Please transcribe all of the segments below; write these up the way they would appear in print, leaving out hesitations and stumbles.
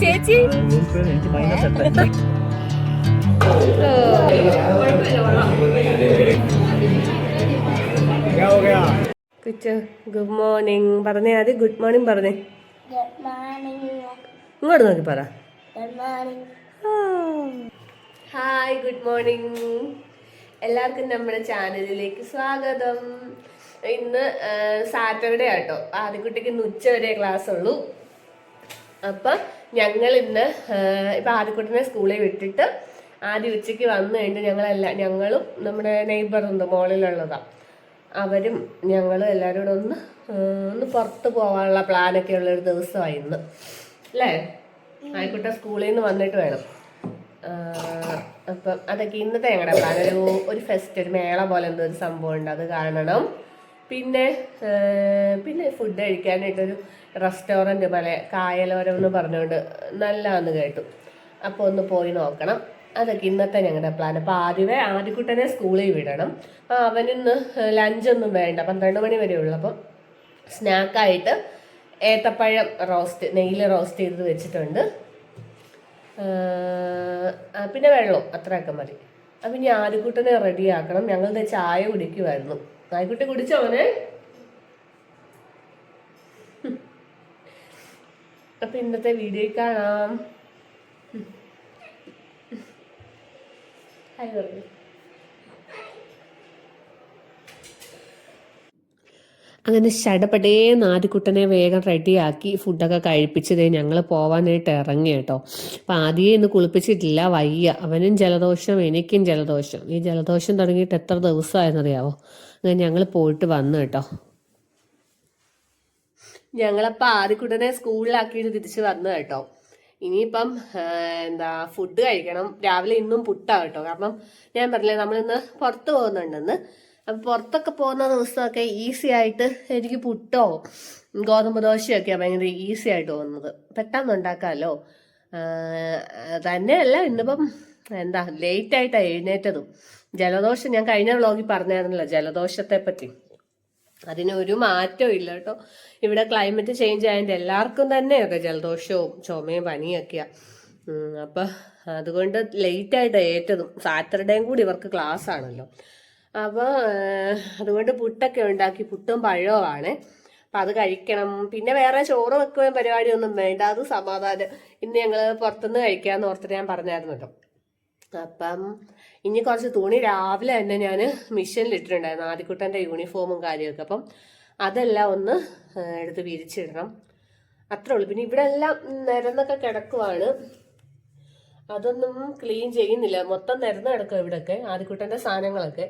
ചേച്ചി good morning പറഞ്ഞേ ആദ്യം ഗുഡ് മോർണിംഗ് പറഞ്ഞേ. ഇങ്ങോട്ട് നോക്കി പറ. ഹായ് ഗുഡ് മോർണിംഗ് എല്ലാവർക്കും നമ്മുടെ ചാനലിലേക്ക് സ്വാഗതം. ഇന്ന് സാറ്റർഡേ ആട്ടോ, ആദ്യക്കുട്ടിക്ക് ഇന്ന് ഉച്ച വരെ ക്ലാസ് ഉള്ളൂ. അപ്പം ഞങ്ങൾ ഇന്ന് ഇപ്പം ആദ്യക്കുട്ടിനെ സ്കൂളിൽ വിട്ടിട്ട് ആദ്യം ഉച്ചയ്ക്ക് വന്നു കഴിഞ്ഞിട്ട് ഞങ്ങളും നമ്മുടെ നെയ്ബറുണ്ട് മോളിലുള്ളതാണ്, അവരും ഞങ്ങളും എല്ലാവരും കൂടെ ഒന്ന് പുറത്ത് പോകാനുള്ള പ്ലാനൊക്കെ ഉള്ളൊരു ദിവസമായി ഇന്ന് അല്ലേ. ആയിക്കോട്ടെ സ്കൂളിൽ നിന്ന് വന്നിട്ട് വേണം. അപ്പം അതൊക്കെ ഇന്നത്തെ ഞങ്ങളുടെ പ്ലാൻ. ഒരു ഫെസ്റ്റ്, ഒരു മേള പോലെ എന്തോ ഒരു സംഭവം ഉണ്ട്, അത് കാണണം. പിന്നെ ഫുഡ് കഴിക്കാനായിട്ടൊരു റെസ്റ്റോറൻറ്റ് പോലെ കായലോരം എന്ന് പറഞ്ഞുകൊണ്ട് നല്ലതാന്ന് കേട്ടു. അപ്പോൾ ഒന്ന് പോയി നോക്കണം. അതൊക്കെ ഇന്നത്തെ ഞങ്ങളുടെ പ്ലാൻ. അപ്പോൾ ആദ്യക്കുട്ടനെ സ്കൂളിൽ വിടണം. അവനിന്ന് ലഞ്ചൊന്നും വേണ്ട, 12 മണി വരെ ഉള്ളൂ. അപ്പം സ്നാക്കായിട്ട് ഏത്തപ്പഴം റോസ്റ്റ്, നെയ്യിൽ റോസ്റ്റ് ചെയ്ത് വെച്ചിട്ടുണ്ട്. പിന്നെ വെള്ളം, അത്രയൊക്കെ മതി. അപ്പം ഇനി ആദ്യക്കുട്ടനെ റെഡിയാക്കണം. ഞങ്ങളുടെ ചായ കുടിക്കുമായിരുന്നു. ആദ്യക്കുട്ടി കുടിച്ചോ അവനെ? അപ്പം ഇന്നത്തെ വീഡിയോയിൽ കാണാം. അങ്ങനെ ഷടപടേന്ന് ആദ്യക്കുട്ടനെ വേഗം റെഡിയാക്കി ഫുഡൊക്കെ കഴിപ്പിച്ചതേ ഞങ്ങൾ പോവാനായിട്ട് ഇറങ്ങി കേട്ടോ. അപ്പം ആദ്യമേ ഇന്ന് കുളിപ്പിച്ചിട്ടില്ല, വയ്യ. അവനും ജലദോഷം, എനിക്കും ജലദോഷം. ഈ ജലദോഷം തുടങ്ങിയിട്ട് എത്ര ദിവസമായെന്നറിയാവോ. അങ്ങനെ ഞങ്ങൾ പോയിട്ട് വന്നു കേട്ടോ. ഞങ്ങളപ്പോൾ ആദ്യക്കുട്ടനെ സ്കൂളിലാക്കിയിട്ട് തിരിച്ച് വന്നു കേട്ടോ. ഇനിയിപ്പം ഫുഡ് കഴിക്കണം. രാവിലെ ഇന്നും പുട്ടാ കേട്ടോ, കാരണം ഞാൻ പറഞ്ഞില്ലേ നമ്മളിന്ന് പുറത്ത് പോകുന്നുണ്ടെന്ന്. അപ്പം പുറത്തൊക്കെ പോകുന്ന ദിവസമൊക്കെ ഈസി ആയിട്ട് എനിക്ക് പുട്ടോ ഗോതമ്പ് ദോശയൊക്കെയാണ് ഭയങ്കര ഈസി ആയിട്ട് തോന്നുന്നത്, പെട്ടെന്ന് ഉണ്ടാക്കാമല്ലോ. തന്നെയല്ല ഇന്നിപ്പം ലേറ്റായിട്ടാണ് എഴുന്നേറ്റതും. ജലദോഷം ഞാൻ കഴിഞ്ഞ വ്ളോഗിൽ പറഞ്ഞായിരുന്നല്ലോ ജലദോഷത്തെ പറ്റി. അതിനൊരു മാറ്റവും ഇല്ല കേട്ടോ. ഇവിടെ ക്ലൈമറ്റ് ചേഞ്ച് ആയതിൻ്റെ എല്ലാവർക്കും തന്നെ അതെ ജലദോഷവും ചുമയും പനിയൊക്കെയാണ്. അപ്പം അതുകൊണ്ട് ലേറ്റായിട്ട് ഏറ്റതും. സാറ്റർഡേയും കൂടി ഇവർക്ക് ക്ലാസ് ആണല്ലോ. അപ്പോൾ അതുകൊണ്ട് പുട്ടൊക്കെ ഉണ്ടാക്കി, പുട്ടും പഴവുമാണ്. അപ്പം അത് കഴിക്കണം. പിന്നെ വേറെ ചോറ് വെക്കുകയും പരിപാടിയൊന്നും വേണ്ട, അത് സമാധാനം. ഇന്ന് ഞങ്ങൾ പുറത്തുനിന്ന് കഴിക്കാമെന്ന് ഓർത്തിട്ട് ഞാൻ പറഞ്ഞായിരുന്നു. അപ്പം ഇനി കുറച്ച് തുണി രാവിലെ തന്നെ ഞാൻ മെഷീനിലിട്ടിട്ടുണ്ടായിരുന്നു, ആദ്യക്കുട്ടൻ്റെ യൂണിഫോമും കാര്യമൊക്കെ. അപ്പം അതെല്ലാം ഒന്ന് എടുത്ത് വിരിച്ചിടണം, അത്രേ ഉള്ളൂ. പിന്നെ ഇവിടെ എല്ലാം നിരന്നൊക്കെ കിടക്കുവാണ്, അതൊന്നും ക്ലീൻ ചെയ്യുന്നില്ല. മൊത്തം നിരന്ന് കിടക്കുക ഇവിടെയൊക്കെ ആദ്യക്കുട്ടൻ്റെ സാധനങ്ങളൊക്കെ.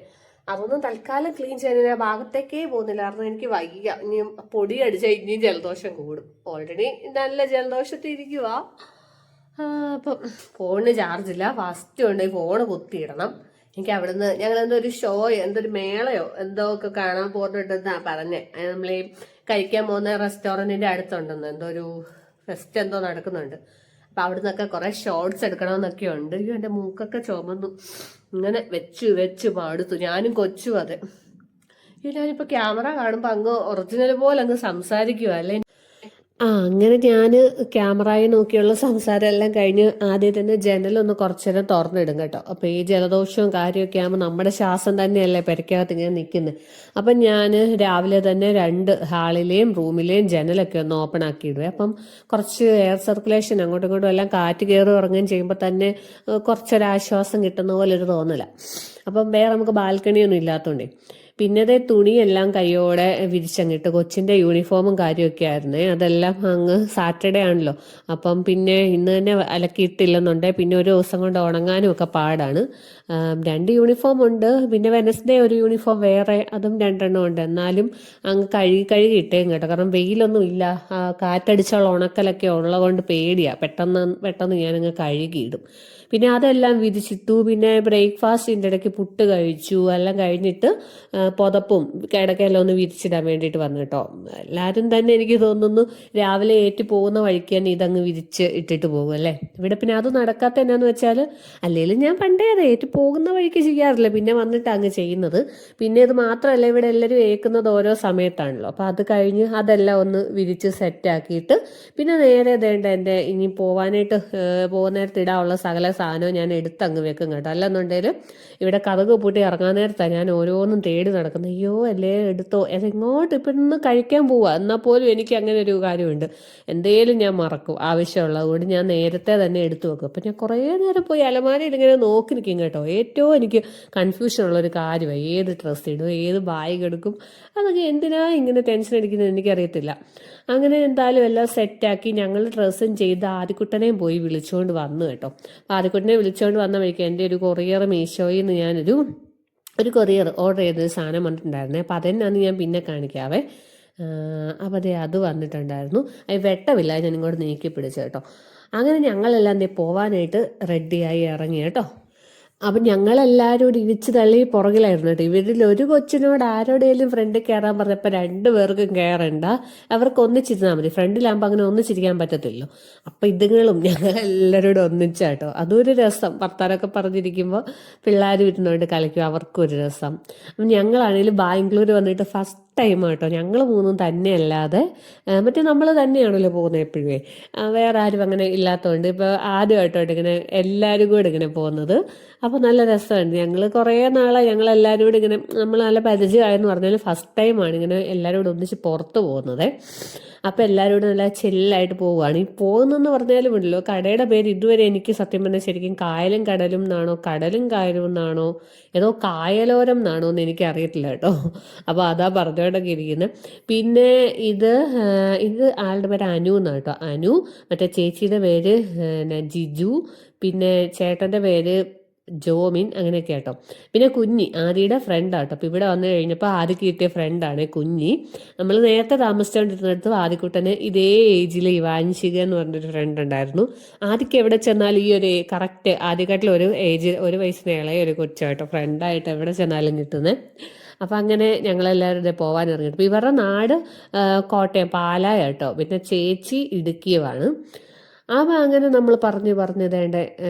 അതൊന്നും തൽക്കാലം ക്ലീൻ ചെയ്യാൻ ആ ഭാഗത്തേക്കേ പോകുന്നില്ല, കാരണം എനിക്ക് വയ്യ. ഇനിയും പൊടി അടിച്ചാൽ ഇനിയും ജലദോഷം കൂടും. ഓൾറെഡി നല്ല ജലദോഷത്തിരിക്കുക. അപ്പം ഫോണിന് ചാർജില്ല, ഫസ്റ്റ് കൊണ്ട് ഫോണ് കുത്തിയിടണം. എനിക്ക് അവിടുന്ന് ഞങ്ങളെന്തോ ഒരു ഷോയോ എന്തൊരു മേളയോ എന്തോ ഒക്കെ കാണാൻ പോകുന്നുണ്ടെന്നാ പറഞ്ഞേ. നമ്മൾ ഈ കഴിക്കാൻ പോകുന്ന റെസ്റ്റോറൻറ്റിൻ്റെ അടുത്തുണ്ടെന്ന് എന്തോ ഒരു ഫെസ്റ്റ് എന്തോ നടക്കുന്നുണ്ട്. അപ്പം അവിടെ നിന്നൊക്കെ കുറേ ഷോർട്സ് എടുക്കണമെന്നൊക്കെ ഉണ്ട്. അയ്യോ എൻ്റെ മൂക്കൊക്കെ ചുമന്നു, ഇങ്ങനെ വെച്ച് പാടുത്തു. ഞാനും കൊച്ചും അതെ. ഞാനിപ്പോൾ ക്യാമറ കാണുമ്പോൾ അങ്ങ് ഒറിജിനൽ പോലെ അങ്ങ് സംസാരിക്കുക അല്ലേ. അങ്ങനെ ഞാൻ ക്യാമറയിൽ നോക്കിയുള്ള സംസാരം എല്ലാം കഴിഞ്ഞ് ആദ്യം തന്നെ ജനലൊന്ന് കുറച്ചു നേരം തുറന്നിടും കേട്ടോ. അപ്പോൾ ഈ ജലദോഷവും കാര്യമൊക്കെ ആകുമ്പോൾ നമ്മുടെ ശ്വാസം തന്നെയല്ലേ പെരക്കകത്ത് ഇങ്ങനെ നിൽക്കുന്നത്. അപ്പം ഞാൻ രാവിലെ തന്നെ 2 ഹാളിലെയും റൂമിലെയും ജനലൊക്കെ ഒന്ന് ഓപ്പൺ ആക്കിയിടുവേ. അപ്പം കുറച്ച് എയർ സർക്കുലേഷൻ അങ്ങോട്ടും ഇങ്ങോട്ടും എല്ലാം കാറ്റ് കയറി ഇറങ്ങുകയും ചെയ്യുമ്പോൾ തന്നെ കുറച്ചൊരാശ്വാസം കിട്ടുന്ന പോലെ ഒരു തോന്നല. അപ്പം വേറെ നമുക്ക് ബാൽക്കണിയൊന്നും ഇല്ലാത്തതുകൊണ്ടേ. പിന്നെ തുണിയെല്ലാം കൈയോടെ വിരിച്ചങ്ങിട്ട്, കൊച്ചിൻ്റെ യൂണിഫോമും കാര്യമൊക്കെ ആയിരുന്നേ. അതെല്ലാം അങ്ങ് സാറ്റർഡേ ആണല്ലോ, അപ്പം പിന്നെ ഇന്ന് തന്നെ അലക്കിയിട്ടില്ലെന്നുണ്ടെങ്കിൽ പിന്നെ ഒരു ദിവസം കൊണ്ട് ഉണങ്ങാനും ഒക്കെ പാടാണ്. 2 യൂണിഫോം ഉണ്ട്, പിന്നെ വെനസ്ഡേ ഒരു യൂണിഫോം വേറെ, അതും 2 എണ്ണം ഉണ്ട്. എന്നാലും അങ്ങ് കഴുകി ഇട്ടേം കേട്ടോ, കാരണം വെയിലൊന്നും ഇല്ല. കാറ്റടിച്ചുള്ള ഉണക്കലൊക്കെ ഉള്ളത് കൊണ്ട് പേടിയാണ്. പെട്ടെന്ന് ഞാനങ്ങ് കഴുകിയിടും. പിന്നെ അതെല്ലാം വിരിച്ചിട്ടു. പിന്നെ ബ്രേക്ക്ഫാസ്റ്റിൻ്റെ ഇടയ്ക്ക് പുട്ട് കഴിച്ചു. എല്ലാം കഴിഞ്ഞിട്ട് പുതപ്പും കിടക്കയെല്ലാം ഒന്ന് വിരിച്ചിടാൻ വേണ്ടിയിട്ട് വന്നു കേട്ടോ. എല്ലാവരും തന്നെ എനിക്ക് തോന്നുന്നു രാവിലെ ഏറ്റു പോകുന്ന വഴിക്ക് തന്നെ ഇതങ്ങ് വിരിച്ച് ഇട്ടിട്ട് പോകും അല്ലേ. ഇവിടെ പിന്നെ അത് നടക്കാത്ത എന്നാന്ന് വെച്ചാൽ, അല്ലെങ്കിലും ഞാൻ പണ്ടേ അത് ഏറ്റു പോകുന്ന വഴിക്ക് ചെയ്യാറില്ല, പിന്നെ വന്നിട്ട് അങ്ങ് ചെയ്യുന്നത്. പിന്നെ ഇത് മാത്രമല്ല, ഇവിടെ എല്ലാവരും ഏൽക്കുന്നത് ഓരോ സമയത്താണല്ലോ. അപ്പോൾ അത് കഴിഞ്ഞ് അതെല്ലാം ഒന്ന് വിരിച്ച് സെറ്റാക്കിയിട്ട് പിന്നെ നേരെ ദേണ്ട എൻ്റെ ഇനി പോകാനായിട്ട് പോകുന്ന നേരത്ത് ഇടാനുള്ള സകല സാധനവും ഞാൻ എടുത്തങ്ങ് വെക്കും കേട്ടോ. അല്ലെന്നുണ്ടെങ്കിൽ ഇവിടെ കതക് പൂട്ടി ഇറങ്ങാൻ നേരത്താണ് ഞാൻ ഓരോന്നും തേടി നടക്കുന്നത്. അയ്യോ അല്ലേ എടുത്തോ, അതെങ്ങോട്ട് ഇപ്പം ഇന്ന് കഴിക്കാൻ പോവുക എന്നാൽ പോലും എനിക്ക് അങ്ങനെ ഒരു കാര്യമുണ്ട്, എന്തേലും ഞാൻ മറക്കും ആവശ്യമുള്ളത്. അതുകൊണ്ട് ഞാൻ നേരത്തെ തന്നെ എടുത്തു വെക്കും. അപ്പം ഞാൻ കുറേ നേരം പോയി അലമാരയിൽ ഇങ്ങനെ നോക്കി നിൽക്കും കേട്ടോ. ഏറ്റവും എനിക്ക് കൺഫ്യൂഷൻ ഉള്ളൊരു കാര്യമാണ് ഏത് ഡ്രസ്സ് ഇടും, ഏത് ബാഗ് എടുക്കും. അതൊക്കെ എന്തിനാ ഇങ്ങനെ ടെൻഷൻ അടിക്കുന്നത് എനിക്കറിയത്തില്ല. അങ്ങനെ എന്തായാലും എല്ലാം സെറ്റാക്കി ഞങ്ങൾ ഡ്രസ്സും ചെയ്ത് ആദിക്കുട്ടനെയും പോയി വിളിച്ചുകൊണ്ട് വന്നു കേട്ടോ. ആദിക്കുട്ടനെ വിളിച്ചുകൊണ്ട് വന്ന വഴിക്ക് എൻ്റെ ഒരു കൊറിയർ മീഷോയിൽ നിന്ന് ഞാനൊരു കൊറിയർ ഓർഡർ ചെയ്തൊരു സാധനം വന്നിട്ടുണ്ടായിരുന്നേ. അപ്പോൾ അതെന്നാന്ന് ഞാൻ പിന്നെ കാണിക്കാവേ. അപ്പോൾ അത് വന്നിട്ടുണ്ടായിരുന്നു. അത് വെട്ടമില്ല, ഞാൻ ഇങ്ങോട്ട് നീക്കി പിടിച്ചു കേട്ടോ. അങ്ങനെ ഞങ്ങളെല്ലാം പോവാനായിട്ട് റെഡിയായി ഇറങ്ങി കേട്ടോ. അപ്പം ഞങ്ങളെല്ലാവരും കൂടി ഇടിച്ച് തള്ളി പുറകിലായിരുന്നു കേട്ടോ. ഇവരിൽ ഒരു കൊച്ചിനോട് ആരോടെങ്കിലും ഫ്രണ്ടിൽ കയറാൻ പറഞ്ഞപ്പോൾ 2 പേർക്കും കയറണ്ട, അവർക്ക് ഒന്നിച്ചിരുന്നാൽ മതി. ഫ്രണ്ടിലാകുമ്പോൾ അങ്ങനെ ഒന്നിച്ചിരിക്കാൻ പറ്റത്തില്ലോ. അപ്പം ഇതുങ്ങളും ഞങ്ങളെല്ലാവരോടും ഒന്നിച്ചാട്ടോ. അതൊരു രസം. ഭർത്താരൊക്കെ പറഞ്ഞിരിക്കുമ്പോൾ പിള്ളേർ ഇരുന്നുകൊണ്ട് കളിക്കും, അവർക്കും ഒരു രസം. അപ്പം ഞങ്ങളാണെങ്കിലും ബാംഗ്ലൂർ വന്നിട്ട് ഫസ്റ്റ് ടൈം കേട്ടോ. ഞങ്ങൾ 3 തന്നെ അല്ലാതെ മറ്റേ നമ്മൾ തന്നെയാണല്ലോ പോകുന്നത് എപ്പോഴേ, വേറെ ആരും അങ്ങനെ ഇല്ലാത്തതുകൊണ്ട് ഇപ്പോൾ ആദ്യമായിട്ടോട്ട് ഇങ്ങനെ എല്ലാവരും കൂടെ ഇങ്ങനെ പോകുന്നത്. അപ്പോൾ നല്ല രസമുണ്ട്. ഞങ്ങൾ കുറേ നാളായി ഞങ്ങളെല്ലാവരും കൂടെ ഇങ്ങനെ, നമ്മൾ നല്ല പരിചയമായെന്ന് പറഞ്ഞാൽ ഫസ്റ്റ് ടൈമാണ് ഇങ്ങനെ എല്ലാവരും കൂടെ ഒന്നിച്ച് പുറത്ത് പോകുന്നത്. അപ്പോൾ എല്ലാവരും കൂടെ നല്ല ചില്ലായിട്ട് പോവുകയാണ്. ഈ പോകുന്നതെന്ന് പറഞ്ഞാലും ഉണ്ടല്ലോ, കടയുടെ പേര് ഇതുവരെ എനിക്ക് സത്യം പറഞ്ഞാൽ ശരിക്കും കായലും കടലും എന്നാണോ കടലും കായലും എന്നാണോ ഏതോ കായലോരം എന്നാണോ എന്ന് എനിക്കറിയത്തില്ല കേട്ടോ. അപ്പോൾ അതാ പറഞ്ഞോണ്ടൊക്കെ ഇരിക്കുന്നത്. പിന്നെ ഇത് ആളുടെ പേര് അനു എന്നാണ് കേട്ടോ. അനു, മറ്റേ ചേച്ചിയുടെ പേര് ജിജു, പിന്നെ ചേട്ടൻ്റെ പേര് ജോമിൻ, അങ്ങനെയൊക്കെ കേട്ടോ. പിന്നെ കുഞ്ഞി ആദിയുടെ ഫ്രണ്ടാട്ടോ. അപ്പോൾ ഇവിടെ വന്നു കഴിഞ്ഞപ്പോൾ ആദിക്ക് കിട്ടിയ ഫ്രണ്ടാണ് കുഞ്ഞി. നമ്മൾ നേരത്തെ താമസിച്ചുകൊണ്ടിരുന്നിടത്ത് ആദിക്കുട്ടന് ഇതേ ഏജിൽ ഇവാൻഷിക എന്ന് പറഞ്ഞൊരു ഫ്രണ്ട് ഉണ്ടായിരുന്നു. ആദിക്ക് എവിടെ ചെന്നാലും ഈ ഒരു കറക്റ്റ് ആദ്യക്കാട്ടിൽ ഒരു വയസ്സിന് ഇളയ ഒരു കൊച്ചാട്ടോ ഫ്രണ്ടായിട്ട് എവിടെ ചെന്നാലും കിട്ടുന്നത്. അപ്പം അങ്ങനെ ഞങ്ങളെല്ലാവരും പോകാൻ ഇറങ്ങിയിട്ട്. അപ്പോൾ ഇവരുടെ നാട് കോട്ടയം പാലായ കേട്ടോ. പിന്നെ ചേച്ചി ഇടുക്കിയുമാണ്. അപ്പം അങ്ങനെ നമ്മൾ പറഞ്ഞു വേണ്ട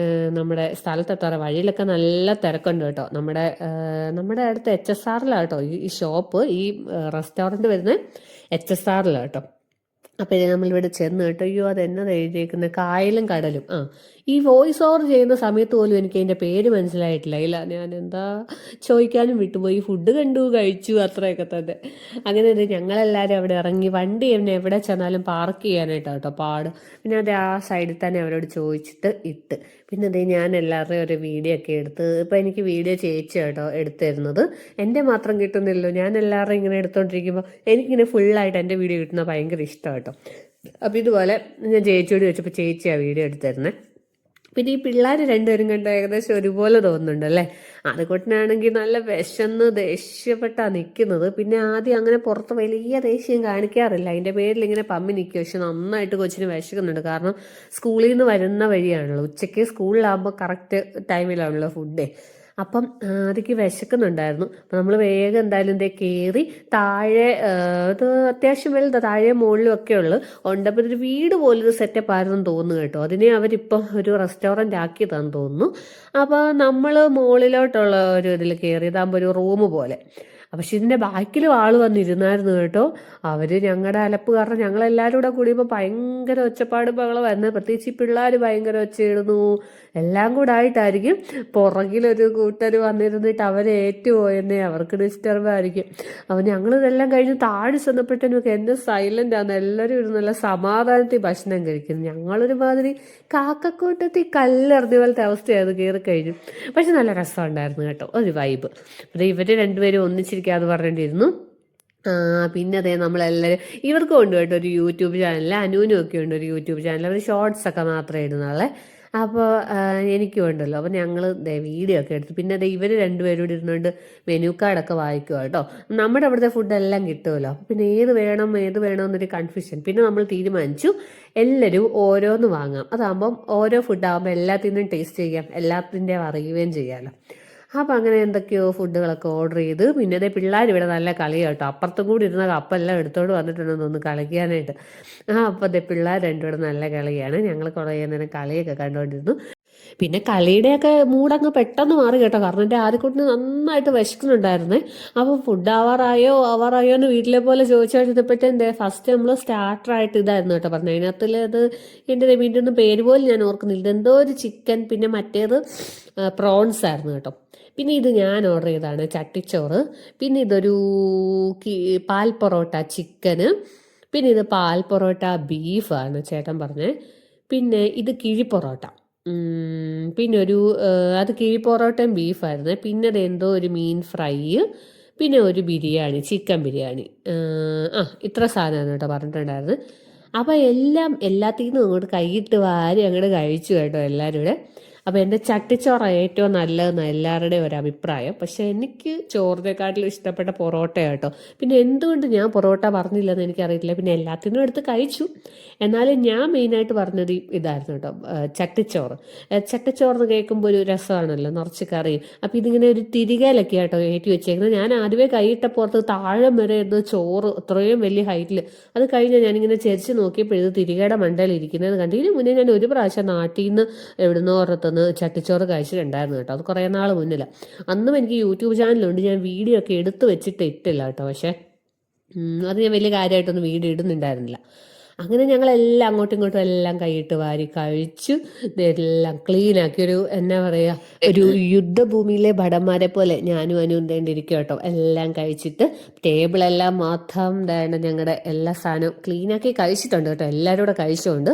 നമ്മുടെ സ്ഥലത്തെത്താറ വഴിയിലൊക്കെ നല്ല തിരക്കുണ്ട് കേട്ടോ. നമ്മുടെ അടുത്ത് HSRലാട്ടോ ഈ ഷോപ്പ്, ഈ റെസ്റ്റോറൻറ്റ് വരുന്നത് HSRലാണ് കേട്ടോ. അപ്പോൾ നമ്മളിവിടെ ചെന്ന് കേട്ടോ. അയ്യോ അതെന്നത് എഴുതിയേക്കുന്നത് കായലും കടലും. ഈ വോയിസ് ഓവർ ചെയ്യുന്ന സമയത്ത് പോലും എനിക്ക് അതിൻ്റെ പേര് മനസ്സിലായിട്ടില്ല. ഇല്ല, ഞാൻ എന്താ ചോദിക്കാനും വിട്ടുപോയി. ഫുഡ് കണ്ടു, കഴിച്ചു, അത്രയൊക്കെ തന്നെ. അങ്ങനെ ഞങ്ങളെല്ലാവരും അവിടെ ഇറങ്ങി. വണ്ടി എവിടെ ചെന്നാലും പാർക്ക് ചെയ്യാനായിട്ടാണ് കേട്ടോ പാട്. പിന്നെ അത് ആ സൈഡിൽ തന്നെ അവരോട് ചോദിച്ചിട്ട് ഇട്ട്. പിന്നെ ഞാൻ എല്ലാവരുടെയും ഒരു വീഡിയോ ഒക്കെ എടുത്ത്. ഇപ്പം എനിക്ക് വീഡിയോ ചേച്ചി കേട്ടോ എടുത്തിരുന്നത്. എൻ്റെ മാത്രം കിട്ടുന്നില്ലല്ലോ. ഞാൻ എല്ലാവരുടെയും ഇങ്ങനെ എടുത്തോണ്ടിരിക്കുമ്പോൾ എനിക്കിങ്ങനെ ഫുള്ളായിട്ട് എൻ്റെ വീഡിയോ കിട്ടുന്നത് ഭയങ്കര ഇഷ്ടമാണ് കേട്ടോ. അപ്പോൾ ഇതുപോലെ ഞാൻ ചേച്ചിയോട് ചോദിച്ചപ്പോൾ ചേച്ചി ആ വീഡിയോ എടുത്തിരുന്നത്. പിന്നെ ഈ പിള്ളേർ 2 പേരും കണ്ട് ഏകദേശം ഒരുപോലെ തോന്നുന്നുണ്ടല്ലേ. ആദ്യക്കൊട്ടിനാണെങ്കിൽ നല്ല വിശന്ന് ദേഷ്യപ്പെട്ടാണ് നിൽക്കുന്നത്. പിന്നെ ആദ്യം അങ്ങനെ പുറത്ത് വലിയ ദേഷ്യം കാണിക്കാറില്ല. അതിൻ്റെ പേരിൽ ഇങ്ങനെ പമ്മി നിൽക്കുക. പക്ഷെ നന്നായിട്ട് കൊച്ചിന് വിശക്കുന്നുണ്ട്. കാരണം സ്കൂളിൽ നിന്ന് വരുന്ന വഴിയാണല്ലോ. ഉച്ചയ്ക്ക് സ്കൂളിലാകുമ്പോൾ കറക്റ്റ് ടൈമിലാണല്ലോ ഫുഡേ. അപ്പം ആദിക്ക് വിശക്കുന്നുണ്ടായിരുന്നു. അപ്പം നമ്മൾ വേഗം എന്തായാലും കയറി താഴെ, ഇത് അത്യാവശ്യം വലുത്, താഴെ മുകളിലും ഒക്കെ ഉണ്ട്. അപ്പം ഒരു വീട് പോലൊരു സെറ്റപ്പ് ആയിരുന്നു തോന്നുന്നു കേട്ടോ. അതിനെ അവരിപ്പം ഒരു റെസ്റ്റോറൻ്റ് ആക്കിയതാണെന്ന് തോന്നുന്നു. അപ്പോൾ നമ്മൾ മുകളിലോട്ടുള്ള ഒരു ഇതിൽ കയറിയതാകുമ്പോൾ ഒരു റൂം പോലെ. പക്ഷെ ഇതിൻ്റെ ബാക്കിലും ആൾ വന്നിരുന്നായിരുന്നു കേട്ടോ. അവർ ഞങ്ങളുടെ അലപ്പ് കാരണം ഞങ്ങളെല്ലാവരും കൂടെ കൂടിയപ്പോൾ ഭയങ്കര ഒച്ചപ്പാട് ബഹളമായിരുന്നു. പ്രത്യേകിച്ച് ഈ പിള്ളേർ ഭയങ്കര ഒച്ചയിടുന്നു. എല്ലാം കൂടെ ആയിട്ടായിരിക്കും. പുറകിലൊരു കൂട്ടർ വന്നിരുന്നിട്ട് അവരെ ഏറ്റുപോയെന്നേ, അവർക്ക് ഡിസ്റ്റർബ് ആയിരിക്കും. അപ്പോൾ ഞങ്ങളിതെല്ലാം കഴിഞ്ഞ് താഴെ ചെന്നപ്പോഴത്തേനും എന്നെ സൈലൻ്റ് ആണ്. എല്ലാവരും ഒരു നല്ല സമാധാനത്തിൽ ഭക്ഷണം കഴിക്കുന്നു. ഞങ്ങളൊരുമാതിരി കാക്കക്കൂട്ടത്തിൽ കല്ലെറിഞ്ഞ പോലത്തെ അവസ്ഥയായിരുന്നു കയറി കഴിഞ്ഞു. പക്ഷെ നല്ല രസമുണ്ടായിരുന്നു കേട്ടോ, ഒരു വൈബ്. അപ്പോൾ ഇവർ 2 പേരും ഒന്നിച്ചിരിക്കാതെ പറഞ്ഞിട്ടിരുന്നു. പിന്നെ നമ്മളെല്ലാവരും, ഇവർക്കും ഉണ്ട് കേട്ടോ ഒരു യൂട്യൂബ് ചാനൽ. അനുവിനും ഒക്കെ ഉണ്ട് ഒരു യൂട്യൂബ് ചാനൽ. അവർ ഷോർട്സ് ഒക്കെ മാത്രമേ ഇടുന്നുള്ളേ. അപ്പോൾ എനിക്കും ഉണ്ടല്ലോ. അപ്പോൾ ഞങ്ങൾ വീഡിയോ ഒക്കെ എടുത്തു. പിന്നെ ഇവർ രണ്ടുപേരും കൂടി ഇരുന്നുകൊണ്ട് മെനു കാർഡൊക്കെ വായിക്കുക കേട്ടോ. നമ്മുടെ അവിടുത്തെ ഫുഡെല്ലാം കിട്ടുമല്ലോ. അപ്പോൾ പിന്നെ ഏത് വേണം എന്നൊരു കൺഫ്യൂഷൻ. പിന്നെ നമ്മൾ തീരുമാനിച്ചു എല്ലാവരും ഓരോന്ന് വാങ്ങാം. അതാകുമ്പം ഓരോ ഫുഡാകുമ്പോൾ എല്ലാത്തിനും ടേസ്റ്റ് ചെയ്യാം, എല്ലാത്തിൻ്റെയും അറിയുകയും ചെയ്യാമല്ലോ. അപ്പം അങ്ങനെ എന്തൊക്കെയോ ഫുഡുകളൊക്കെ ഓർഡർ ചെയ്ത് പിന്നെ അതേ പിള്ളേർ ഇവിടെ നല്ല കളിയാണ് കേട്ടോ. അപ്പുറത്തും കൂടി ഇരുന്ന കപ്പെല്ലാം എടുത്തോണ്ട് വന്നിട്ടുണ്ടെന്ന് ഒന്ന് കളിക്കാനായിട്ട്. അപ്പോൾ അതേ പിള്ളേർ രണ്ടുകൂടെ നല്ല കളിയാണ്. ഞങ്ങൾ കുറേ നേരം കളിയൊക്കെ കണ്ടുകൊണ്ടിരുന്നു. പിന്നെ കളിയുടെയൊക്കെ മൂടങ്ങ് പെട്ടെന്ന് മാറി കേട്ടോ. കാരണം എൻ്റെ ആദ്യക്കുട്ടിന് നന്നായിട്ട് വിശക്കുന്നുണ്ടായിരുന്നേ. അപ്പോൾ ഫുഡ് ആവാറായോ എന്ന് വീട്ടിലെ പോലെ ചോദിച്ചുകൊണ്ടിരുന്നപ്പോഴത്തെ ഫസ്റ്റ് നമ്മൾ സ്റ്റാർട്ടറായിട്ട് ഇതായിരുന്നു കേട്ടോ പറഞ്ഞത്. അതിനകത്തുള്ളത് എൻ്റെ രമീൻ്റെ ഒന്നും പേര് പോലും ഞാൻ ഓർക്കുന്നില്ല. ഇതെന്തോ ഒരു ചിക്കൻ, പിന്നെ മറ്റേത് പ്രോൺസ് ആയിരുന്നു കേട്ടോ. പിന്നെ ഇത് ഞാൻ ഓർഡർ ചെയ്തതാണ് ചട്ടിച്ചോറ്. പിന്നെ ഇതൊരു പാൽ പൊറോട്ട ചിക്കന്. പിന്നെ ഇത് പാൽ പൊറോട്ട ബീഫാണ് ചേട്ടൻ പറഞ്ഞത്. പിന്നെ ഇത് കിഴി പൊറോട്ട. പിന്നെ അത് കിഴി പൊറോട്ടയും ബീഫായിരുന്നു. പിന്നെ അത് എന്തോ ഒരു മീൻ ഫ്രൈ, പിന്നെ ഒരു ബിരിയാണി, ചിക്കൻ ബിരിയാണി. ഇത്ര സാധനമാണ് കേട്ടോ പറഞ്ഞിട്ടുണ്ടായിരുന്നു. അപ്പോൾ എല്ലാത്തിൽ നിന്നും അങ്ങോട്ട് കൈയിട്ട് വാരി അങ്ങോട്ട് കഴിച്ചു കേട്ടോ എല്ലാവരും കൂടെ. അപ്പോൾ എൻ്റെ ചട്ടിച്ചോറ് ഏറ്റവും നല്ലതെന്നാണ് എല്ലാവരുടെയും ഒരു അഭിപ്രായം. പക്ഷേ എനിക്ക് ചോറിനെക്കാട്ടിലും ഇഷ്ടപ്പെട്ട പൊറോട്ട കേട്ടോ. പിന്നെ എന്തുകൊണ്ട് ഞാൻ പൊറോട്ട പറഞ്ഞില്ലെന്ന് എനിക്കറിയില്ല. പിന്നെ എല്ലാത്തിനും എടുത്ത് കഴിച്ചു. എന്നാലും ഞാൻ മെയിനായിട്ട് പറഞ്ഞത് ഇതായിരുന്നു കേട്ടോ, ചട്ടിച്ചോറ്. ചട്ടിച്ചോറെന്ന് കേൾക്കുമ്പോൾ ഒരു രസമാണല്ലോ, നിറച്ച് കറിയും. അപ്പോൾ ഇതിങ്ങനെ ഒരു തിരികയിലൊക്കെ കേട്ടോ ഏറ്റി വെച്ചേക്കുന്നത്. ഞാൻ ആദ്യമേ കൈയിട്ടപ്പുറത്ത് താഴെ വരെ ഇരുന്ന് ചോറ് അത്രയും വലിയ ഹൈറ്റിൽ. അത് കഴിഞ്ഞ് ഞാനിങ്ങനെ ചെരിച്ച് നോക്കിയപ്പോൾ ഇത് തിരികയുടെ മണ്ടയിൽ ഇരിക്കുന്നത് കണ്ടു. ഇതിന് മുന്നേ ഞാൻ ഒരു പ്രാവശ്യം നാട്ടിൽ നിന്ന് എവിടുന്നോ ഓർത്തുനിന്ന് ചട്ടിച്ചോറ് കഴിച്ചിട്ടുണ്ടായിരുന്നു കേട്ടോ. അത് കുറേ നാൾ മുന്നിലാണ്. അന്നും എനിക്ക് യൂട്യൂബ് ചാനലുണ്ട്, ഞാൻ വീഡിയോ ഒക്കെ എടുത്ത് വെച്ചിട്ട് ഇട്ടില്ല കേട്ടോ. പക്ഷേ അത് ഞാൻ വലിയ കാര്യമായിട്ടൊന്നും വീഡിയോ ഇടുന്നുണ്ടായിരുന്നില്ല. അങ്ങനെ ഞങ്ങളെല്ലാം അങ്ങോട്ടും ഇങ്ങോട്ടും എല്ലാം കൈയിട്ട് വാരി കഴിച്ചു. ഇതെല്ലാം ക്ലീനാക്കി എന്നാ പറയുക, ഒരു യുദ്ധഭൂമിയിലെ ഭടന്മാരെ പോലെ ഞാനും അനുന്തേണ്ടിരിക്കും കേട്ടോ. എല്ലാം കഴിച്ചിട്ട് ടേബിളെല്ലാം മാത്രം ഞങ്ങളുടെ എല്ലാ സാധനവും ക്ലീനാക്കി കഴിച്ചിട്ടുണ്ട് കേട്ടോ. എല്ലാവരും കൂടെ കഴിച്ചുകൊണ്ട്.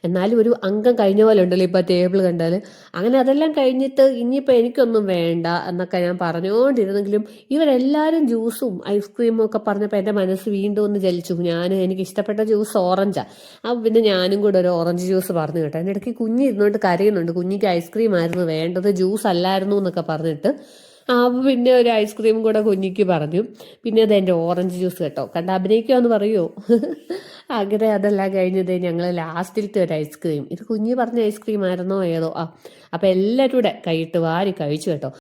എന്നാലും ഒരു അംഗം കഴിഞ്ഞ പോലെ ഉണ്ടല്ലോ ഇപ്പോൾ ടേബിൾ കണ്ടാൽ. അങ്ങനെ അതെല്ലാം കഴിഞ്ഞിട്ട് ഇനിയിപ്പോൾ എനിക്കൊന്നും വേണ്ട എന്നൊക്കെ ഞാൻ പറഞ്ഞുകൊണ്ടിരുന്നെങ്കിലും ഇവരെല്ലാവരും ജ്യൂസും ഐസ്ക്രീമും ഒക്കെ പറഞ്ഞപ്പോൾ എൻ്റെ മനസ്സ് വീണ്ടും ഒന്ന് ചലിച്ചു. എനിക്ക് ഇഷ്ടപ്പെട്ട ജ്യൂസ് ഓറഞ്ചാണ്. അപ്പം പിന്നെ ഞാനും കൂടെ ഒരു ഓറഞ്ച് ജ്യൂസ് പറഞ്ഞു കേട്ടോ. എൻ്റെ ഇടയ്ക്ക് കുഞ്ഞ് ഇരുന്നോട്ട് കരയുന്നുണ്ട്. കുഞ്ഞിക്ക് ഐസ്ക്രീം ആയിരുന്നു വേണ്ടത്, ജ്യൂസ് അല്ലായിരുന്നു എന്നൊക്കെ പറഞ്ഞിട്ട്. അപ്പോൾ പിന്നെ ഒരു ഐസ്ക്രീം കൂടെ കുഞ്ഞിക്ക് പറഞ്ഞു. പിന്നെ അത് എൻ്റെ ഓറഞ്ച് ജ്യൂസ് കേട്ടോ. കണ്ട അഭിനയിക്കുമെന്ന് പറയുമോ. അങ്ങനെ അതെല്ലാം കഴിഞ്ഞത് ഞങ്ങൾ ലാസ്റ്റിലത്തെ ഒരു ഐസ്ക്രീം, ഇത് കുഞ്ഞ് പറഞ്ഞ ഐസ്ക്രീം ആയിരുന്നോ ഏതോ. അപ്പോൾ എല്ലാവരും കൂടെ കൈയിട്ട് വാരി കഴിച്ചു കേട്ടോ.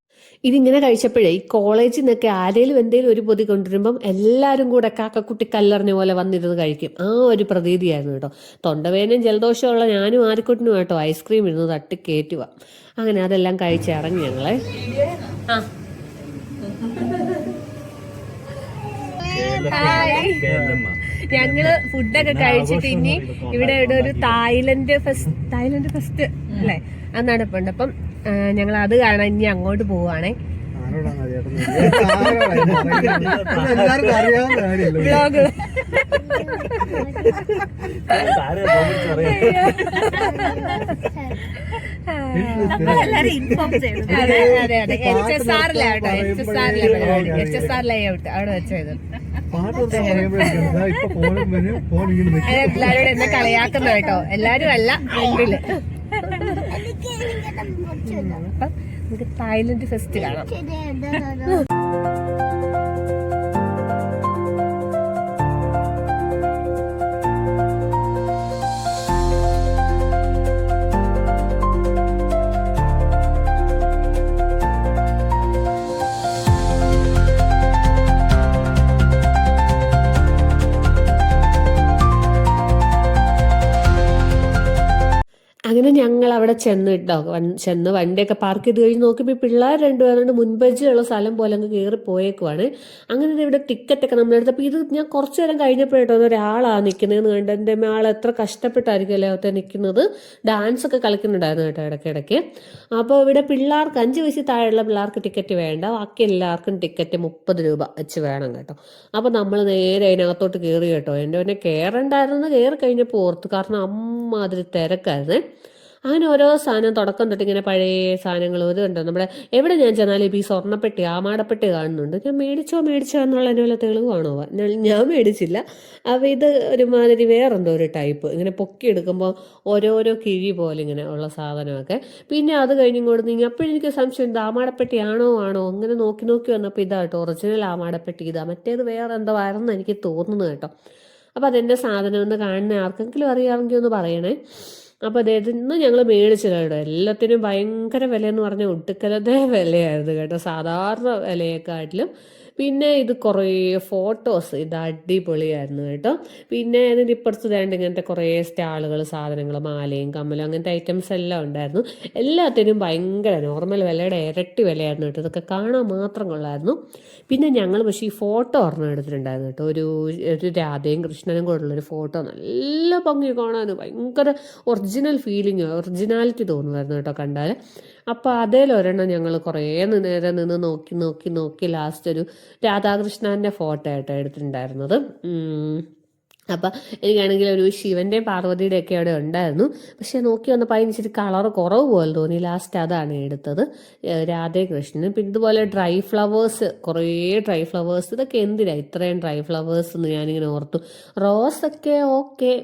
ഇതിങ്ങനെ കഴിച്ചപ്പോഴേ ഈ കോളേജിൽ നിന്നൊക്കെ ആരെങ്കിലും എന്തെങ്കിലും ഒരു പൊതി കൊണ്ടുവരുമ്പം എല്ലാവരും കൂടെ കാക്കക്കുട്ടി കല്ലെറിഞ്ഞ പോലെ വന്നിരുന്ന് കഴിക്കും. ആ ഒരു പ്രതീതിയായിരുന്നു കേട്ടോ. തൊണ്ടവേദനയും ജലദോഷമുള്ള ഞാനും ആരിക്കുട്ടിനും കേട്ടോ ഐസ്ക്രീം ഇരുന്ന് തട്ടി കയറ്റുക. അങ്ങനെ അതെല്ലാം കഴിച്ചിറങ്ങി ഞങ്ങളെ. ഞങ്ങള് ഫുഡൊക്കെ കഴിച്ചിട്ട് ഇനി ഇവിടെ ഒരു തായ്ലൻഡ് ഫെസ്റ്റ് അല്ലേ അത് നടപ്പുണ്ട്. അപ്പം ഞങ്ങൾ അത് കാണാൻ ഇനി അങ്ങോട്ട് പോവാണേ. വ്ളോഗ് എല്ലാരും ഇൻഫോം ചെയ്തു. അതെ HSR ലേഔട്ട് അവിടെ വെച്ചത്. എല്ലാരും എന്നെ കളിയാക്കുന്ന കേട്ടോ. എല്ലാരും അല്ല രണ്ടില്. അപ്പം നമുക്ക് തായ്ലൻഡ് ഫെസ്റ്റ് കാണാം. അങ്ങനെ ഞങ്ങൾ അവിടെ ചെന്ന് വണ്ടിയൊക്കെ പാർക്ക് ചെയ്ത് കഴിഞ്ഞ് നോക്കിയപ്പോൾ പിള്ളേർ രണ്ടുപേരുണ്ട് മുൻപരിചയമുള്ള സ്ഥലം പോലെ അങ്ങ് കയറി പോയേക്കുവാണ്. അങ്ങനെ ഇവിടെ ടിക്കറ്റൊക്കെ നമ്മളെടുത്തപ്പോൾ ഇത് ഞാൻ കുറച്ചു നേരം കഴിഞ്ഞപ്പോഴേട്ടോ ഒരാളാണ് നിൽക്കുന്നതെന്ന് കണ്ട്. എൻ്റെ ആൾ എത്ര കഷ്ടപ്പെട്ടായിരിക്കുമല്ലേ അവത്തെ നിൽക്കുന്നത്. ഡാൻസൊക്കെ കളിക്കുന്നുണ്ടായിരുന്നു കേട്ടോ ഇടയ്ക്കിടയ്ക്ക്. അപ്പോൾ ഇവിടെ പിള്ളേർക്ക് 5 വയസ്സിൽ താഴെയുള്ള പിള്ളേർക്ക് ടിക്കറ്റ് വേണ്ട, ബാക്കി എല്ലാവർക്കും ടിക്കറ്റ് 30 രൂപ വെച്ച് വേണം കേട്ടോ. അപ്പോൾ നമ്മൾ നേരെ അതിനകത്തോട്ട് കയറി കേട്ടോ. എൻ്റെ പിന്നെ കയറണ്ടായിരുന്നു, കയറി കഴിഞ്ഞപ്പോൾ ഓർത്ത്, കാരണം അമ്മാതിരി തിരക്കായിരുന്നേ. അങ്ങനെ ഓരോ സാധനം തുടക്കം തൊട്ട് ഇങ്ങനെ പഴയ സാധനങ്ങൾ ഇത് കണ്ടോ നമ്മുടെ എവിടെ ഞാൻ ചെന്നാലും ഇപ്പോൾ ഈ സ്വർണ്ണപ്പെട്ടി ആമാടപ്പെട്ടി കാണുന്നുണ്ട്. ഞാൻ മേടിച്ചോ എന്നുള്ളതിന് വല്ല തെളിവാണോ? ഞാൻ മേടിച്ചില്ല. അപ്പോൾ ഇത് ഒരുമാതിരി വേറെന്തോ ഒരു ടൈപ്പ് ഇങ്ങനെ പൊക്കിയെടുക്കുമ്പോൾ ഓരോരോ കിഴി പോലെ ഇങ്ങനെ ഉള്ള സാധനമൊക്കെ. പിന്നെ അത് കഴിഞ്ഞിങ്ങോട്ട് നീങ്ങി അപ്പോഴെനിക്ക് സംശയം ഇത് ആമാടപ്പെട്ടി ആണോ അങ്ങനെ നോക്കി വന്നപ്പോൾ ഇതാട്ടോ ഒറിജിനൽ ആമാടപ്പെട്ടി ഇതാ, മറ്റേത് വേറെ എന്തോ ആണെന്ന് എനിക്ക് തോന്നുന്നു കേട്ടോ. അപ്പോൾ അതെൻ്റെ സാധനം ഒന്ന് കാണുന്ന ആർക്കെങ്കിലും അറിയാമെങ്കിൽ ഒന്ന് പറയണേ. അപ്പോൾ ഇന്ന് ഞങ്ങൾ മേടിച്ചില്ല കേട്ടോ. എല്ലാത്തിനും ഭയങ്കര വിലയെന്ന് പറഞ്ഞാൽ ഒട്ടുക്കലത്തെ വിലയായിരുന്നു കേട്ടോ, സാധാരണ വിലയെക്കാട്ടിലും. പിന്നെ ഇത് കുറേ ഫോട്ടോസ്, ഇത് അടിപൊളിയായിരുന്നു കേട്ടോ. പിന്നെ ഇതിൻ്റെ ഇപ്പുറത്ത് വേണ്ട ഇങ്ങനത്തെ കുറേ സ്റ്റാളുകൾ, സാധനങ്ങൾ, മാലയും കമ്മലും അങ്ങനത്തെ ഐറ്റംസ് എല്ലാം ഉണ്ടായിരുന്നു. എല്ലാത്തിനും ഭയങ്കര നോർമൽ വിലയുടെ ഇരട്ടി വിലയായിരുന്നു കേട്ടോ. ഇതൊക്കെ കാണാൻ മാത്രം കൊള്ളായിരുന്നു. പിന്നെ ഞങ്ങൾ പക്ഷേ ഈ ഫോട്ടോ ഒരെണ്ണം എടുത്തിട്ടുണ്ടായിരുന്നു കേട്ടോ. ഒരു രാധയും കൃഷ്ണനും കൂടെ ഉള്ളൊരു ഫോട്ടോ, നല്ല ഭംഗി കാണാൻ, ഭയങ്കര ഒറിജിനൽ ഫീലിംഗ്, ഒറിജിനാലിറ്റി തോന്നുമായിരുന്നു കേട്ടോ കണ്ടാൽ. അപ്പോൾ അതിലൊരെണ്ണം ഞങ്ങൾ കുറേ നേരം നിന്ന് നോക്കി ലാസ്റ്റ് ഒരു രാധാകൃഷ്ണൻ്റെ ഫോട്ടോ ആയിട്ടോ എടുത്തിട്ടുണ്ടായിരുന്നത്. അപ്പം എനിക്കാണെങ്കിൽ ഒരു ശിവൻ്റെയും പാർവതിയുടെയും ഒക്കെ അവിടെ ഉണ്ടായിരുന്നു. പക്ഷേ നോക്കി വന്നപ്പോൾ അതിന് ഇച്ചിരി കളർ കുറവ് പോലെ തോന്നി. ലാസ്റ്റ് അതാണ് എടുത്തത്, രാധേകൃഷ്ണന്. പിന്നെ ഇതുപോലെ ഡ്രൈ ഫ്ലവേഴ്സ്, കുറേ ഡ്രൈ ഫ്ലവേഴ്സ്. ഇതൊക്കെ എന്തിനാ ഇത്രയും ഡ്രൈ ഫ്ലവേഴ്സ് എന്ന് ഞാനിങ്ങനെ ഓർത്തു. റോസൊക്കെ ഓക്കെ,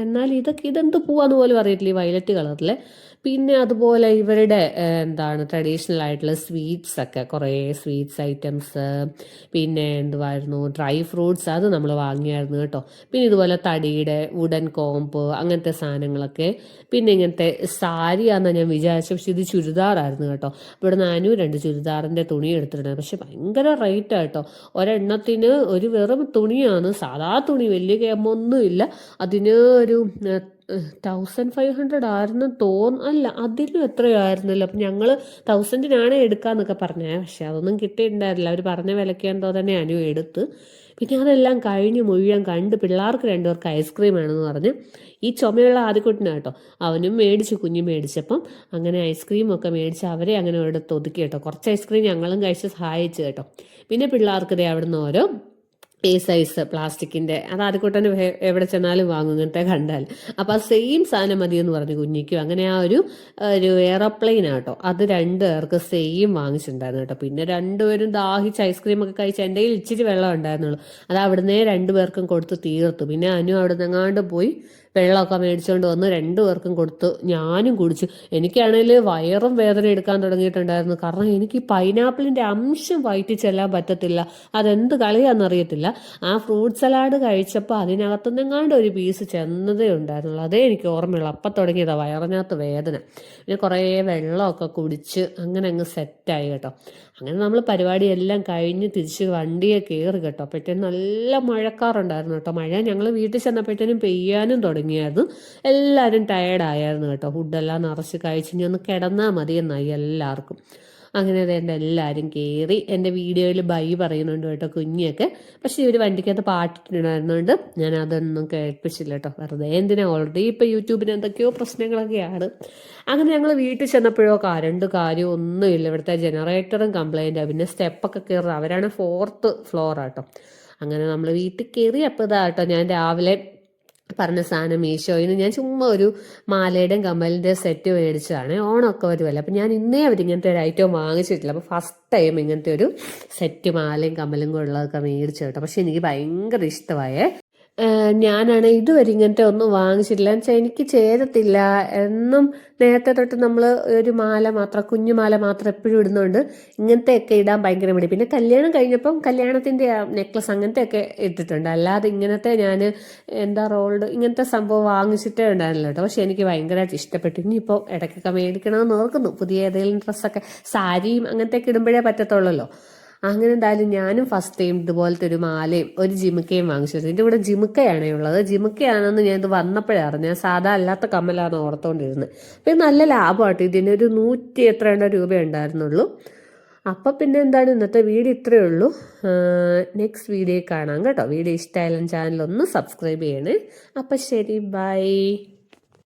എന്നാൽ ഇതെന്ത് പൂവാന്ന് പോലും അറിയത്തില്ല, ഈ വയലറ്റ് കളറിൽ. പിന്നെ അതുപോലെ ഇവരുടെ ട്രഡീഷണൽ ആയിട്ടുള്ള സ്വീറ്റ്സ് ഒക്കെ, കുറേ സ്വീറ്റ്സ് ഐറ്റംസ്. പിന്നെ എന്തുവായിരുന്നു, ഡ്രൈ ഫ്രൂട്ട്സ്, അത് നമ്മൾ വാങ്ങിയായിരുന്നു കേട്ടോ. പിന്നെ ഇതുപോലെ തടിയുടെ വുഡൻ കോമ്പ്, അങ്ങനത്തെ സാധനങ്ങളൊക്കെ. പിന്നെ ഇങ്ങനത്തെ സാരിയാണെന്ന് ഞാൻ വിചാരിച്ചു, പക്ഷെ ഇത് ചുരിദാറായിരുന്നു കേട്ടോ. ഇവിടെ 402 ചുരിദാറിൻ്റെ തുണി എടുത്തിട്ടുണ്ട്. പക്ഷെ ഭയങ്കര റേറ്റ് ആട്ടോ. ഒരെണ്ണത്തിന് ഒരു വെറും തുണിയാണ്, സാധാ തുണി, വലിയ കേമൊന്നും ഇല്ല. അതിന് ഒരു 1500 ആയിരുന്നു അല്ല അതിലും എത്രയായിരുന്നല്ലോ. അപ്പം ഞങ്ങൾ 1000-നാണ് എടുക്കാന്നൊക്കെ പറഞ്ഞേ, പക്ഷെ അതൊന്നും കിട്ടിയിട്ടുണ്ടായിരുന്നില്ല. അവർ പറഞ്ഞ വിലയ്ക്ക് എന്തോ തന്നെ അനു എടുത്ത്. പിന്നെ അതെല്ലാം കഴിഞ്ഞ് മുഴുവൻ കണ്ട് പിള്ളേർക്ക് 2 പേർക്ക് ഐസ്ക്രീം വേണമെന്ന് പറഞ്ഞ് ഈ ചുമയുള്ള ആദ്യക്കുട്ടിനാട്ടോ, അവനും മേടിച്ചു, കുഞ്ഞു മേടിച്ചപ്പം അങ്ങനെ ഐസ്ക്രീമൊക്കെ മേടിച്ച് അവരെ അങ്ങനെ എടുത്ത് ഒതുക്കി കേട്ടോ. കുറച്ച് ഐസ്ക്രീം ഞങ്ങളും കഴിച്ച് സഹായിച്ചു കേട്ടോ. പിന്നെ പിള്ളേർക്ക് അവിടുന്ന് ഓരോ സൈസ് പ്ലാസ്റ്റിക്കിൻ്റെ, അത് ആദ്യക്കൂട്ടന് എവിടെ ചെന്നാലും വാങ്ങും ഇങ്ങനത്തെ കണ്ടാൽ. അപ്പോൾ അത് സെയിം സാധനം മതിയെന്ന് പറഞ്ഞു കുഞ്ഞിക്കും. അങ്ങനെ ആ ഒരു എയറോപ്ലെയിൻ ആട്ടോ, അത് 2 പേർക്ക് സെയിം വാങ്ങിച്ചിട്ടുണ്ടായിരുന്നു കേട്ടോ. പിന്നെ 2 പേരും ദാഹിച്ച് ഐസ്ക്രീമൊക്കെ കഴിച്ച് എൻ്റെ കയ്യിൽ ഇച്ചിരി വെള്ളം ഉണ്ടായിരുന്നുള്ളൂ, അത് അവിടുന്ന് 2 പേർക്കും കൊടുത്ത് തീർത്തു. പിന്നെ അനു അവിടെ നിന്നെങ്ങാണ്ട് പോയി വെള്ളമൊക്കെ മേടിച്ചുകൊണ്ട് വന്ന് 2 പേർക്കും കൊടുത്തു, ഞാനും കുടിച്ചു. എനിക്കാണെങ്കിൽ വയറും വേദന എടുക്കാൻ തുടങ്ങിയിട്ടുണ്ടായിരുന്നു. കാരണം എനിക്ക് ഈ പൈനാപ്പിളിൻ്റെ അംശം വയറ്റിൽ ചെല്ലാൻ പറ്റത്തില്ല, അതെന്ത് കളിയാണെന്നറിയത്തില്ല. ആ ഫ്രൂട്ട് സലാഡ് കഴിച്ചപ്പോൾ അതിനകത്തുനിന്നെങ്ങാണ്ട് ഒരു പീസ് ചെന്നതേ ഉണ്ടായിരുന്നുള്ളൂ, അതേ എനിക്ക് ഓർമ്മയുള്ളൂ. അപ്പം തുടങ്ങിയതാണ് വയറിനകത്ത് വേദന. പിന്നെ കുറേ വെള്ളമൊക്കെ കുടിച്ച് അങ്ങനെ അങ്ങ് സെറ്റായി കേട്ടോ. അങ്ങനെ നമ്മൾ പരിപാടിയെല്ലാം കഴിഞ്ഞ് തിരിച്ച് വണ്ടിയെ കയറി കേട്ടോ. അപ്പോഴത്തേനും നല്ല മഴക്കാറുണ്ടായിരുന്നു കേട്ടോ. മഴ ഞങ്ങൾ വീട്ടിൽ ചെന്നപ്പോഴത്തേനും പെയ്യാനും തുടങ്ങിയായിരുന്നു. എല്ലാവരും ടയേർഡായിരുന്നു കേട്ടോ. ഫുഡെല്ലാം നിറച്ച് കഴിച്ച് ഇനി ഒന്ന് കിടന്നാൽ മതി എന്നായി എല്ലാവർക്കും. അങ്ങനെ എൻ്റെ എല്ലാവരും കയറി. എൻ്റെ വീഡിയോയിൽ ബൈ പറയുന്നുണ്ട് കേട്ടോ കുഞ്ഞൊക്കെ. പക്ഷേ ഇവർ വണ്ടിക്കകത്ത് പാട്ടിട്ടുണ്ടായിരുന്നുകൊണ്ട് ഞാൻ അതൊന്നും കേൾപ്പിച്ചില്ല കേട്ടോ. വെറുതെ എന്തിനാ, ഓൾറെഡി ഇപ്പോൾ യൂട്യൂബിന് എന്തൊക്കെയോ പ്രശ്നങ്ങളൊക്കെയാണ്. അങ്ങനെ ഞങ്ങൾ വീട്ടിൽ ചെന്നപ്പോഴോ കറണ്ട് കാര്യം ഒന്നുമില്ല. ഇവിടുത്തെ ജനറേറ്ററും കംപ്ലൈൻറ്റാണ്. പിന്നെ സ്റ്റെപ്പൊക്കെ കയറുക, അവരാണ് 4th ഫ്ലോർ ആട്ടോ. അങ്ങനെ നമ്മൾ വീട്ടിൽ കയറി. അപ്പോൾ ഇതാട്ടോ ഞാൻ രാവിലെ പറഞ്ഞ സാധനം മീഷോയിൽ നിന്ന് ഞാൻ ചുമ്മാ ഒരു മാലയുടെയും കമ്മലിൻ്റെ സെറ്റ് മേടിച്ചതാണ്. ഓണമൊക്കെ വരുമല്ലോ, അപ്പം ഞാൻ ഇന്നേ ഇങ്ങനത്തെ ഒരു ഐറ്റം വാങ്ങിച്ചിട്ടില്ല. അപ്പോൾ ഫസ്റ്റ് ടൈം ഇങ്ങനത്തെ ഒരു സെറ്റ് മാലയും കമ്മലും കൂടെ ഉള്ളതൊക്കെ മേടിച്ചു കേട്ടോ. പക്ഷെ എനിക്ക് ഭയങ്കര ഇഷ്ടമായേ. ഞാനാണ് ഇതുവരെ ഇങ്ങനത്തെ ഒന്നും വാങ്ങിച്ചിട്ടില്ല. എന്ന് വെച്ചാൽ എനിക്ക് ചേരത്തില്ല എന്നും. നേരത്തെ തൊട്ട് നമ്മൾ ഒരു മാല മാത്രം, കുഞ്ഞു മാല മാത്രം എപ്പോഴും ഇടുന്നുണ്ട്. ഇങ്ങനത്തെയൊക്കെ ഇടാൻ ഭയങ്കര മടി. പിന്നെ കല്യാണം കഴിഞ്ഞപ്പം കല്യാണത്തിൻ്റെ നെക്ലസ് അങ്ങനത്തെയൊക്കെ ഇട്ടിട്ടുണ്ട്. അല്ലാതെ ഇങ്ങനത്തെ ഞാൻ റോൾഡ് ഇങ്ങനത്തെ സംഭവം വാങ്ങിച്ചിട്ടേ ഉണ്ടായിരുന്നില്ല കേട്ടോ. പക്ഷെ എനിക്ക് ഭയങ്കരമായിട്ട് ഇഷ്ടപ്പെട്ടു. ഇനിയിപ്പോൾ ഇടയ്ക്കൊക്കെ മേടിക്കണമെന്ന് ഓർക്കുന്നു. പുതിയ ഏതെങ്കിലും ഡ്രസ്സൊക്കെ, സാരിയും അങ്ങനത്തെയൊക്കെ ഇടുമ്പോഴേ പറ്റത്തുള്ളല്ലോ. അങ്ങനെ എന്തായാലും ഞാനും ഫസ്റ്റ് ടൈം ഇതുപോലത്തെ ഒരു മാലയും ഒരു ജിമുക്കയും വാങ്ങിച്ചത്. ഇതിൻ്റെ കൂടെ ജിമുക്കയാണേ ഉള്ളത്. ജിമുക്കയാണെന്ന് ഞാൻ ഇത് വന്നപ്പോഴേ അറിഞ്ഞു. സാധാ അല്ലാത്ത കമ്മലാണ് ഓർത്തുകൊണ്ടിരുന്നത്. അപ്പം നല്ല ലാഭമായിട്ട് ഇതിനൊരു 100 എത്രയോ രൂപ ഉണ്ടായിരുന്നുള്ളൂ. അപ്പം പിന്നെ ഇന്നത്തെ വീഡിയോ ഇത്രയേ ഉള്ളൂ. നെക്സ്റ്റ് വീഡിയോ കാണാം കേട്ടോ. വീഡിയോ ഇഷ്ടമായാലും ചാനൽ ഒന്ന് സബ്സ്ക്രൈബ് ചെയ്യണേ. അപ്പം ശരി, ബൈ.